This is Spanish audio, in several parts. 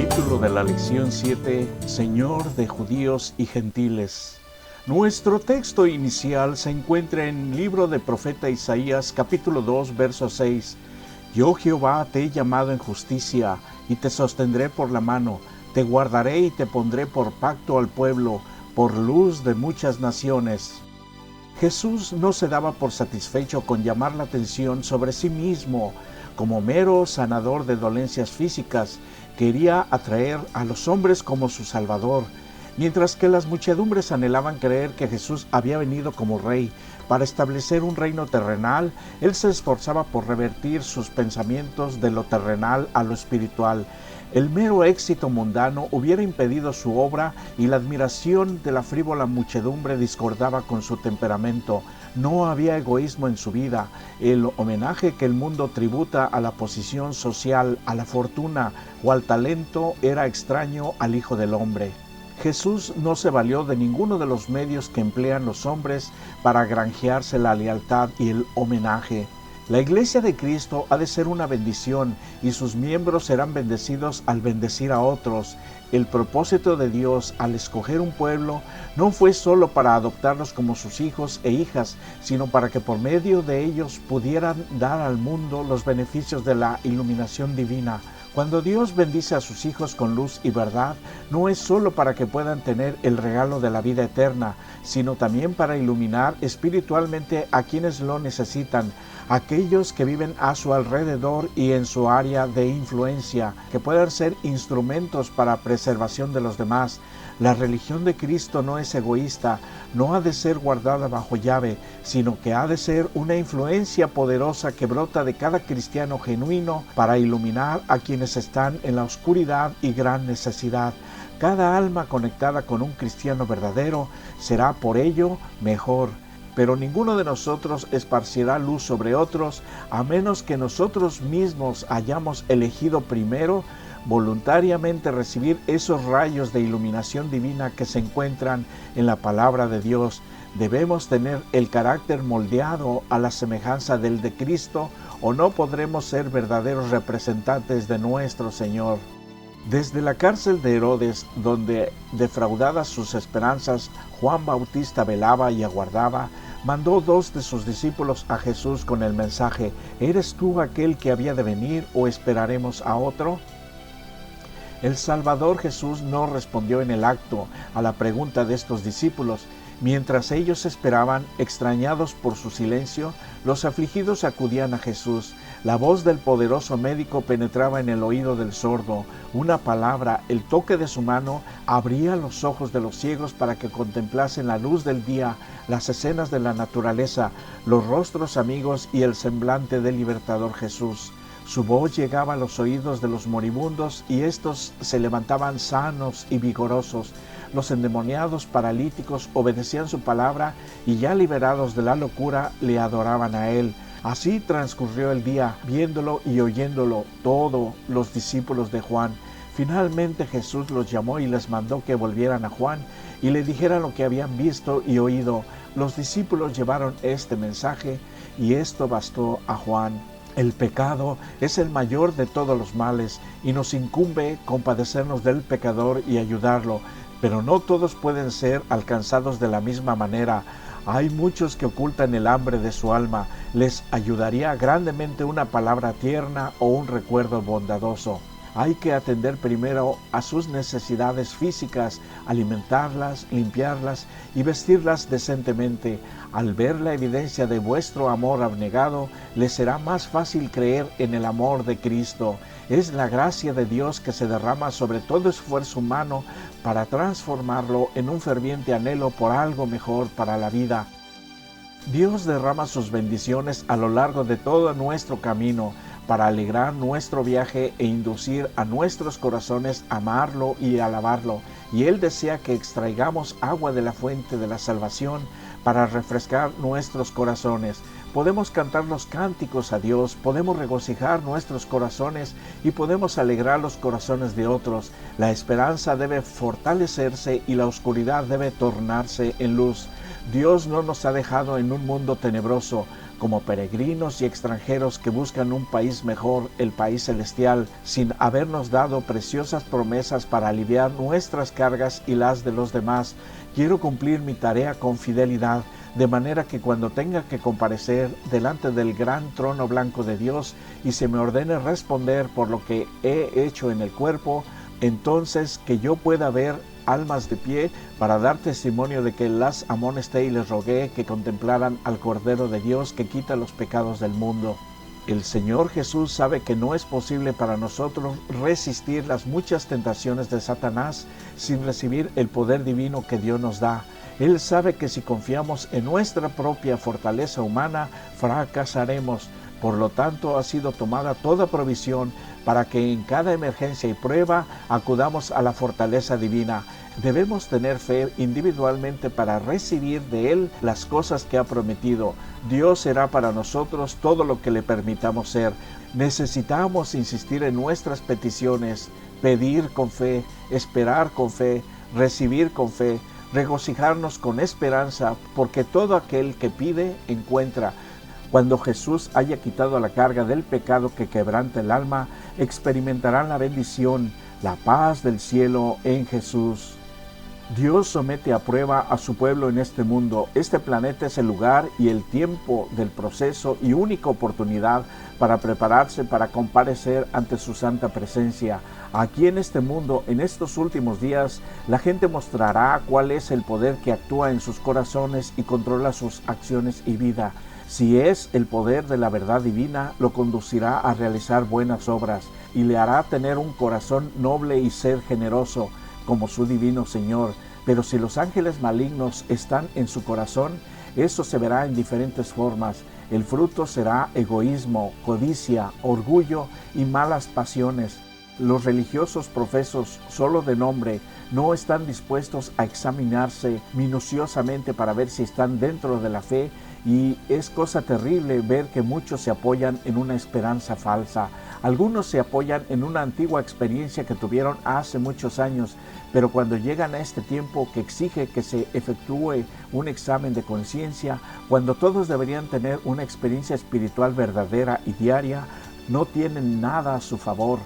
Título de la lección 7, Señor de judíos y gentiles. Nuestro texto inicial se encuentra en el libro del profeta Isaías, capítulo 2, verso 6. Yo, Jehová, te he llamado en justicia, y te sostendré por la mano, te guardaré y te pondré por pacto al pueblo, por luz de muchas naciones. Jesús no se daba por satisfecho con llamar la atención sobre sí mismo, como mero sanador de dolencias físicas. Quería atraer a los hombres como su Salvador, mientras que las muchedumbres anhelaban creer que Jesús había venido como Rey para establecer un reino terrenal. Él se esforzaba por revertir sus pensamientos de lo terrenal a lo espiritual. El mero éxito mundano hubiera impedido su obra y la admiración de la frívola muchedumbre discordaba con su temperamento. No había egoísmo en su vida. El homenaje que el mundo tributa a la posición social, a la fortuna o al talento era extraño al Hijo del Hombre. Jesús no se valió de ninguno de los medios que emplean los hombres para granjearse la lealtad y el homenaje. La Iglesia de Cristo ha de ser una bendición y sus miembros serán bendecidos al bendecir a otros. El propósito de Dios al escoger un pueblo no fue solo para adoptarlos como sus hijos e hijas, sino para que por medio de ellos pudieran dar al mundo los beneficios de la iluminación divina. Cuando Dios bendice a sus hijos con luz y verdad, no es solo para que puedan tener el regalo de la vida eterna, sino también para iluminar espiritualmente a quienes lo necesitan, aquellos que viven a su alrededor y en su área de influencia, que puedan ser instrumentos para preservación de los demás. La religión de Cristo no es egoísta, no ha de ser guardada bajo llave, sino que ha de ser una influencia poderosa que brota de cada cristiano genuino para iluminar a quienes están en la oscuridad y gran necesidad. Cada alma conectada con un cristiano verdadero será por ello mejor. Pero ninguno de nosotros esparcirá luz sobre otros a menos que nosotros mismos hayamos elegido primero voluntariamente recibir esos rayos de iluminación divina que se encuentran en la palabra de Dios. Debemos tener el carácter moldeado a la semejanza del de Cristo, o no podremos ser verdaderos representantes de nuestro Señor. Desde la cárcel de Herodes, donde defraudadas sus esperanzas, Juan Bautista velaba y aguardaba, mandó 2 de sus discípulos a Jesús con el mensaje: ¿Eres tú aquel que había de venir o esperaremos a otro? El Salvador Jesús no respondió en el acto a la pregunta de estos discípulos. Mientras ellos esperaban, extrañados por su silencio, los afligidos acudían a Jesús. La voz del poderoso médico penetraba en el oído del sordo. Una palabra, el toque de su mano, abría los ojos de los ciegos para que contemplasen la luz del día, las escenas de la naturaleza, los rostros amigos y el semblante del libertador Jesús. Su voz llegaba a los oídos de los moribundos y éstos se levantaban sanos y vigorosos. Los endemoniados paralíticos obedecían su palabra y ya liberados de la locura le adoraban a él. Así transcurrió el día, viéndolo y oyéndolo todos los discípulos de Juan. Finalmente Jesús los llamó y les mandó que volvieran a Juan y le dijeran lo que habían visto y oído. Los discípulos llevaron este mensaje y esto bastó a Juan. El pecado es el mayor de todos los males y nos incumbe compadecernos del pecador y ayudarlo, pero no todos pueden ser alcanzados de la misma manera. Hay muchos que ocultan el hambre de su alma. Les ayudaría grandemente una palabra tierna o un recuerdo bondadoso. Hay que atender primero a sus necesidades físicas, alimentarlas, limpiarlas y vestirlas decentemente. Al ver la evidencia de vuestro amor abnegado, les será más fácil creer en el amor de Cristo. Es la gracia de Dios que se derrama sobre todo esfuerzo humano para transformarlo en un ferviente anhelo por algo mejor para la vida. Dios derrama sus bendiciones a lo largo de todo nuestro camino, para alegrar nuestro viaje e inducir a nuestros corazones a amarlo y alabarlo. Y Él desea que extraigamos agua de la fuente de la salvación para refrescar nuestros corazones. Podemos cantar los cánticos a Dios, podemos regocijar nuestros corazones y podemos alegrar los corazones de otros. La esperanza debe fortalecerse y la oscuridad debe tornarse en luz. Dios no nos ha dejado en un mundo tenebroso. como peregrinos y extranjeros que buscan un país mejor, el país celestial, sin habernos dado preciosas promesas para aliviar nuestras cargas y las de los demás. Quiero cumplir mi tarea con fidelidad, de manera que cuando tenga que comparecer delante del gran trono blanco de Dios y se me ordene responder por lo que he hecho en el cuerpo, entonces que yo pueda ver almas de pie para dar testimonio de que las amonesté y les rogué que contemplaran al Cordero de Dios que quita los pecados del mundo. El Señor Jesús sabe que no es posible para nosotros resistir las muchas tentaciones de Satanás sin recibir el poder divino que Dios nos da. Él sabe que si confiamos en nuestra propia fortaleza humana, fracasaremos. Por lo tanto, ha sido tomada toda provisión para que en cada emergencia y prueba acudamos a la fortaleza divina. Debemos tener fe individualmente para recibir de Él las cosas que ha prometido. Dios será para nosotros todo lo que le permitamos ser. Necesitamos insistir en nuestras peticiones, pedir con fe, esperar con fe, recibir con fe, regocijarnos con esperanza, porque todo aquel que pide, encuentra. Cuando Jesús haya quitado la carga del pecado que quebranta el alma, experimentarán la bendición, la paz del cielo en Jesús. Dios somete a prueba a su pueblo en este mundo. Este planeta es el lugar y el tiempo del proceso y única oportunidad para prepararse para comparecer ante su santa presencia. Aquí en este mundo, en estos últimos días, la gente mostrará cuál es el poder que actúa en sus corazones y controla sus acciones y vida. Si es el poder de la verdad divina, lo conducirá a realizar buenas obras y le hará tener un corazón noble y ser generoso como su divino Señor. Pero si los ángeles malignos están en su corazón, eso se verá en diferentes formas. El fruto será egoísmo, codicia, orgullo y malas pasiones. Los religiosos profesos, solo de nombre, no están dispuestos a examinarse minuciosamente para ver si están dentro de la fe, y es cosa terrible ver que muchos se apoyan en una esperanza falsa. Algunos se apoyan en una antigua experiencia que tuvieron hace muchos años, pero cuando llegan a este tiempo que exige que se efectúe un examen de conciencia, cuando todos deberían tener una experiencia espiritual verdadera y diaria, no tienen nada a su favor.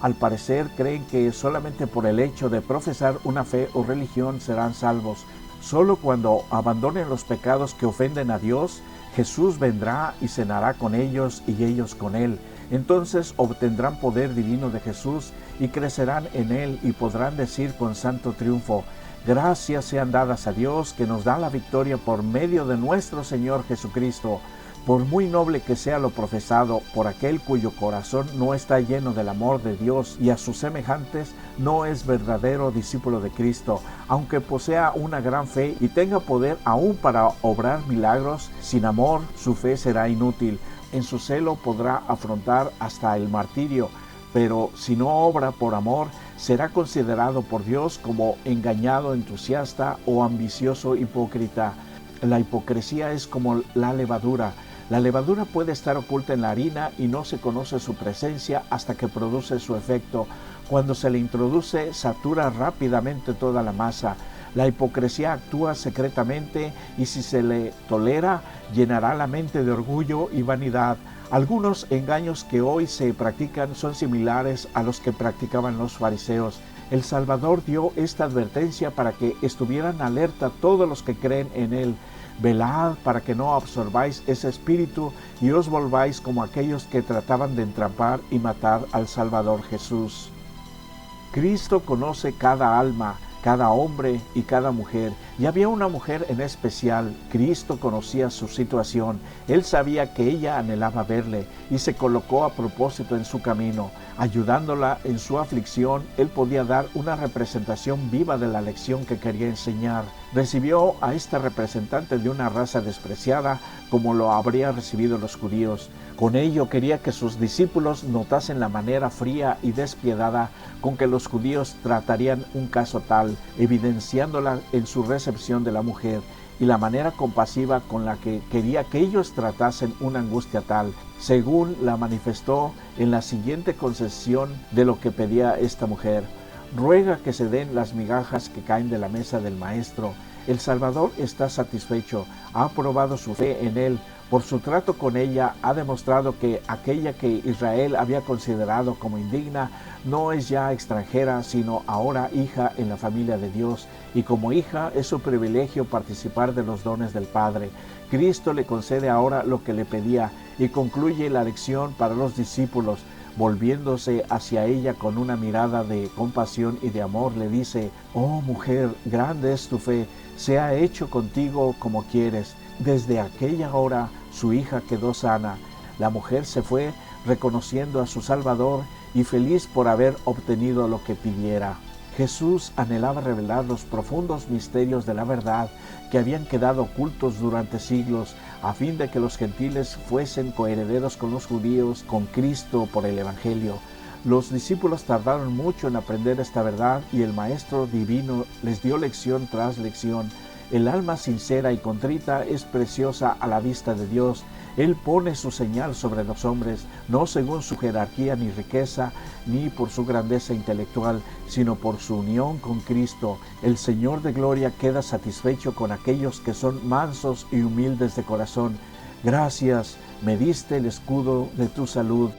Al parecer creen que solamente por el hecho de profesar una fe o religión serán salvos. Solo cuando abandonen los pecados que ofenden a Dios, Jesús vendrá y cenará con ellos y ellos con Él. Entonces obtendrán poder divino de Jesús y crecerán en Él y podrán decir con santo triunfo: gracias sean dadas a Dios que nos da la victoria por medio de nuestro Señor Jesucristo. Por muy noble que sea lo profesado por aquel cuyo corazón no está lleno del amor de Dios y a sus semejantes, no es verdadero discípulo de Cristo. Aunque posea una gran fe y tenga poder aún para obrar milagros, sin amor su fe será inútil. En su celo podrá afrontar hasta el martirio, pero si no obra por amor, será considerado por Dios como engañado entusiasta o ambicioso hipócrita. La hipocresía es como la levadura. La levadura puede estar oculta en la harina y no se conoce su presencia hasta que produce su efecto. Cuando se le introduce, satura rápidamente toda la masa. La hipocresía actúa secretamente y si se le tolera, llenará la mente de orgullo y vanidad. Algunos engaños que hoy se practican son similares a los que practicaban los fariseos. El Salvador dio esta advertencia para que estuvieran alerta todos los que creen en Él. Velad para que no absorbáis ese espíritu y os volváis como aquellos que trataban de entrampar y matar al Salvador Jesús. Cristo conoce cada alma, cada hombre y cada mujer, y había una mujer en especial. Cristo conocía su situación, Él sabía que ella anhelaba verle y se colocó a propósito en su camino. Ayudándola en su aflicción, Él podía dar una representación viva de la lección que quería enseñar. Recibió a esta representante de una raza despreciada como lo habría recibido los judíos. Con ello quería que sus discípulos notasen la manera fría y despiadada con que los judíos tratarían un caso tal, evidenciándola en su recepción de la mujer, y la manera compasiva con la que quería que ellos tratasen una angustia tal, según la manifestó en la siguiente concesión de lo que pedía esta mujer: ruega que se den las migajas que caen de la mesa del Maestro. El Salvador está satisfecho, ha probado su fe en Él, Por su trato con ella ha demostrado que aquella que Israel había considerado como indigna no es ya extranjera, sino ahora hija en la familia de Dios, y como hija es su privilegio participar de los dones del Padre. Cristo le concede ahora lo que le pedía y concluye la lección para los discípulos. Volviéndose hacia ella con una mirada de compasión y de amor, le dice: «Oh mujer, grande es tu fe, sea hecho contigo como quieres». Desde aquella hora su hija quedó sana. La mujer se fue reconociendo a su Salvador y feliz por haber obtenido lo que pidiera. Jesús anhelaba revelar los profundos misterios de la verdad que habían quedado ocultos durante siglos, a fin de que los gentiles fuesen coherederos con los judíos, con Cristo por el Evangelio. Los discípulos tardaron mucho en aprender esta verdad y el Maestro Divino les dio lección tras lección. El alma sincera y contrita es preciosa a la vista de Dios. Él pone su señal sobre los hombres, no según su jerarquía ni riqueza, ni por su grandeza intelectual, sino por su unión con Cristo. El Señor de gloria queda satisfecho con aquellos que son mansos y humildes de corazón. Gracias, me diste el escudo de tu salud.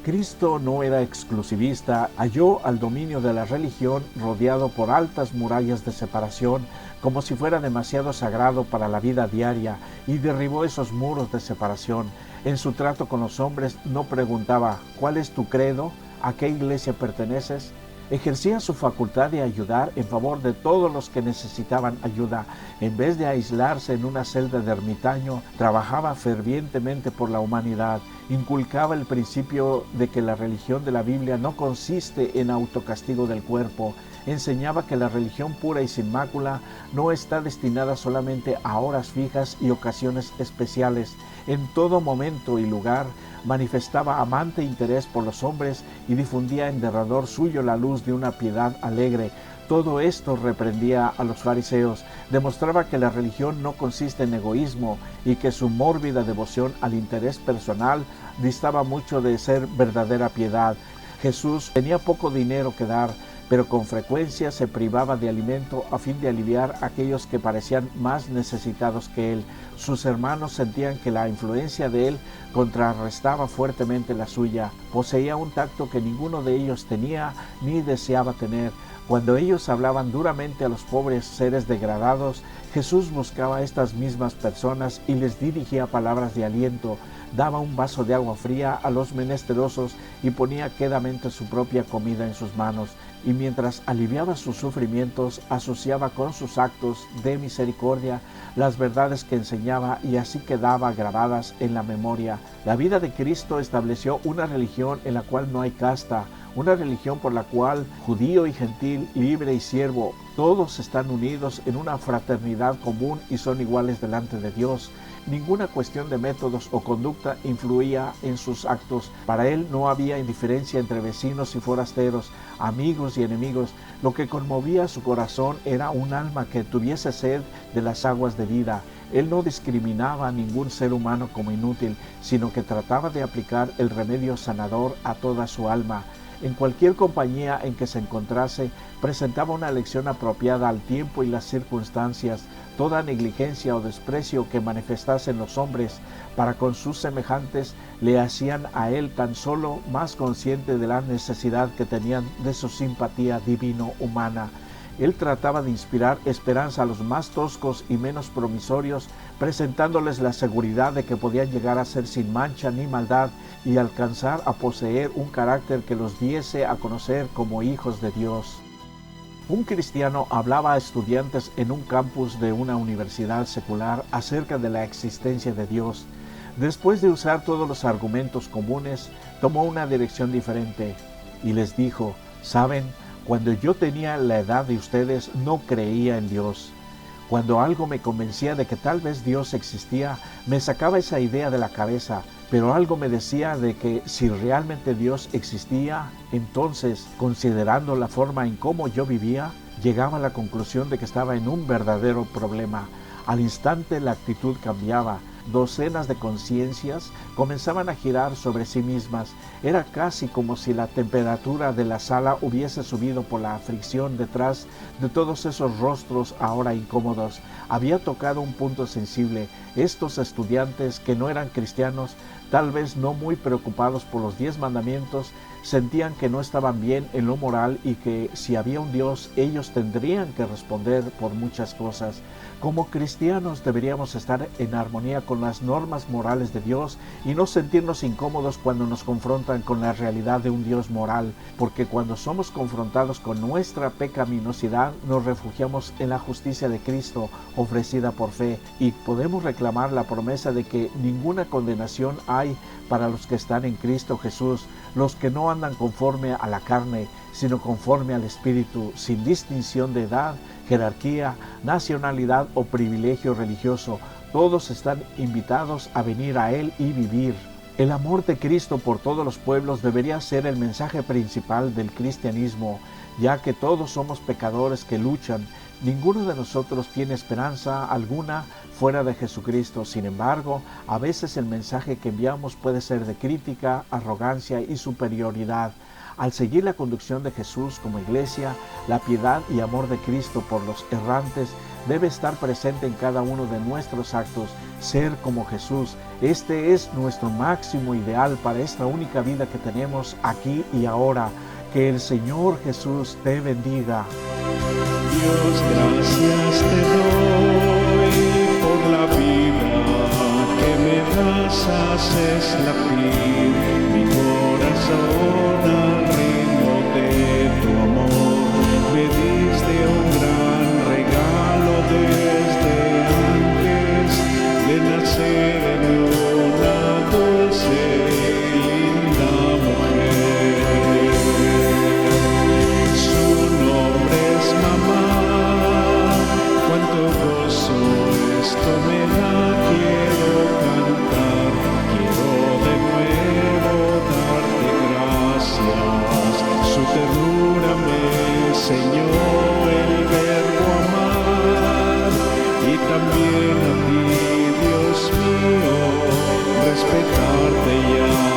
Cristo no era exclusivista, halló al dominio de la religión rodeado por altas murallas de separación, como si fuera demasiado sagrado para la vida diaria, y derribó esos muros de separación. En su trato con los hombres no preguntaba: ¿cuál es tu credo? ¿A qué iglesia perteneces? Ejercía su facultad de ayudar en favor de todos los que necesitaban ayuda. En vez de aislarse en una celda de ermitaño, trabajaba fervientemente por la humanidad. Inculcaba el principio de que la religión de la Biblia no consiste en autocastigo del cuerpo. Enseñaba que la religión pura y sin mácula no está destinada solamente a horas fijas y ocasiones especiales. En todo momento y lugar manifestaba amante interés por los hombres y difundía en derredor suyo la luz de una piedad alegre. Todo esto reprendía a los fariseos, demostraba que la religión no consiste en egoísmo y que su mórbida devoción al interés personal distaba mucho de ser verdadera piedad. Jesús tenía poco dinero que dar, pero con frecuencia se privaba de alimento a fin de aliviar a aquellos que parecían más necesitados que él. Sus hermanos sentían que la influencia de él contrarrestaba fuertemente la suya. Poseía un tacto que ninguno de ellos tenía ni deseaba tener. Cuando ellos hablaban duramente a los pobres seres degradados, Jesús buscaba a estas mismas personas y les dirigía palabras de aliento. Daba un vaso de agua fría a los menesterosos y ponía quedamente su propia comida en sus manos. Y mientras aliviaba sus sufrimientos, asociaba con sus actos de misericordia las verdades que enseñaba, y así quedaba grabadas en la memoria. La vida de Cristo estableció una religión en la cual no hay casta, una religión por la cual judío y gentil, libre y siervo, todos están unidos en una fraternidad común y son iguales delante de Dios. Ninguna cuestión de métodos o conducta influía en sus actos. Para él no había indiferencia entre vecinos y forasteros, amigos y enemigos. Lo que conmovía su corazón era un alma que tuviese sed de las aguas de vida. Él no discriminaba a ningún ser humano como inútil, sino que trataba de aplicar el remedio sanador a toda su alma. En cualquier compañía en que se encontrase, presentaba una lección apropiada al tiempo y las circunstancias. Toda negligencia o desprecio que manifestasen los hombres para con sus semejantes le hacían a él tan solo más consciente de la necesidad que tenían de su simpatía divino-humana. Él trataba de inspirar esperanza a los más toscos y menos promisorios, presentándoles la seguridad de que podían llegar a ser sin mancha ni maldad y alcanzar a poseer un carácter que los diese a conocer como hijos de Dios. Un cristiano hablaba a estudiantes en un campus de una universidad secular acerca de la existencia de Dios. Después de usar todos los argumentos comunes, tomó una dirección diferente y les dijo: «¿Saben? Cuando yo tenía la edad de ustedes, no creía en Dios. Cuando algo me convencía de que tal vez Dios existía, me sacaba esa idea de la cabeza, pero algo me decía de que si realmente Dios existía, entonces, considerando la forma en cómo yo vivía, llegaba a la conclusión de que estaba en un verdadero problema. Al instante la actitud cambiaba. docenas de conciencias comenzaban a girar sobre sí mismas. Era casi como si la temperatura de la sala hubiese subido por la fricción detrás de todos esos rostros ahora incómodos. Había tocado un punto sensible. Estos estudiantes que no eran cristianos, tal vez no muy preocupados por los 10 mandamientos, sentían que no estaban bien en lo moral y que si había un Dios, ellos tendrían que responder por muchas cosas. Como cristianos deberíamos estar en armonía con las normas morales de Dios y no sentirnos incómodos cuando nos confrontan con la realidad de un Dios moral, porque cuando somos confrontados con nuestra pecaminosidad, nos refugiamos en la justicia de Cristo ofrecida por fe y podemos reclamar la promesa de que ninguna condenación hay para los que están en Cristo Jesús, los que no andan conforme a la carne, sino conforme al Espíritu, sin distinción de edad, jerarquía, nacionalidad o privilegio religioso. Todos están invitados a venir a Él y vivir. El amor de Cristo por todos los pueblos debería ser el mensaje principal del cristianismo, ya que todos somos pecadores que luchan. Ninguno de nosotros tiene esperanza alguna fuera de Jesucristo. Sin embargo, a veces el mensaje que enviamos puede ser de crítica, arrogancia y superioridad. Al seguir la conducción de Jesús como iglesia, la piedad y amor de Cristo por los errantes debe estar presente en cada uno de nuestros actos, ser como Jesús. Este es nuestro máximo ideal para esta única vida que tenemos aquí y ahora. Que el Señor Jesús te bendiga. Dios, gracias te doy por la vida que me das, haces latir mi corazón al ritmo de tu amor. Me diste un gran regalo desde antes de nacer en una dulce y linda mujer. Su nombre es mamá, cuánto gozo esto me da. Quiero cantar, quiero de nuevo darte gracias. Su ternura me enseñó el verbo amar, y también a ti, Dios mío, respetarte y adorar.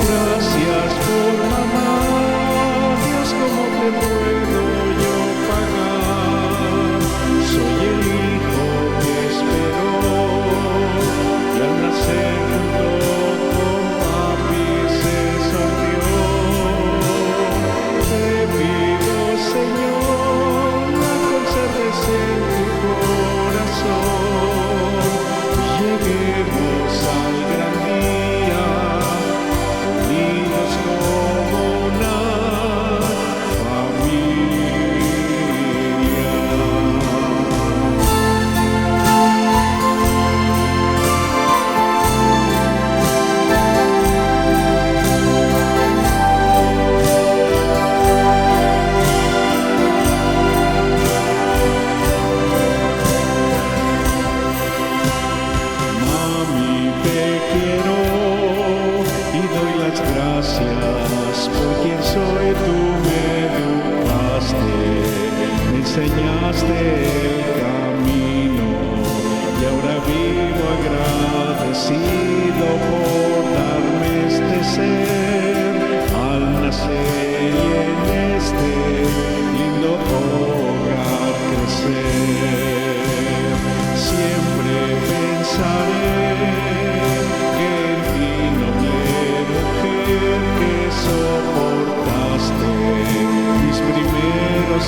Gracias por mamá, Dios, ¿cómo te puedo yo pagar? Soy el hijo que esperó, y al nacer junto con papi se sonrió. Te pido, Señor, la conserves en tu corazón. Lleguemos al gran día, unidos como una familia. Mami, te quiero y doy las gracias por quien soy. Tú me educaste, me enseñaste el camino, y ahora vivo agradecido por darme este ser al nacer y en este lindo hogar crecer. Siempre pensaré que en ti, noble mujer, que soportaste mis primeros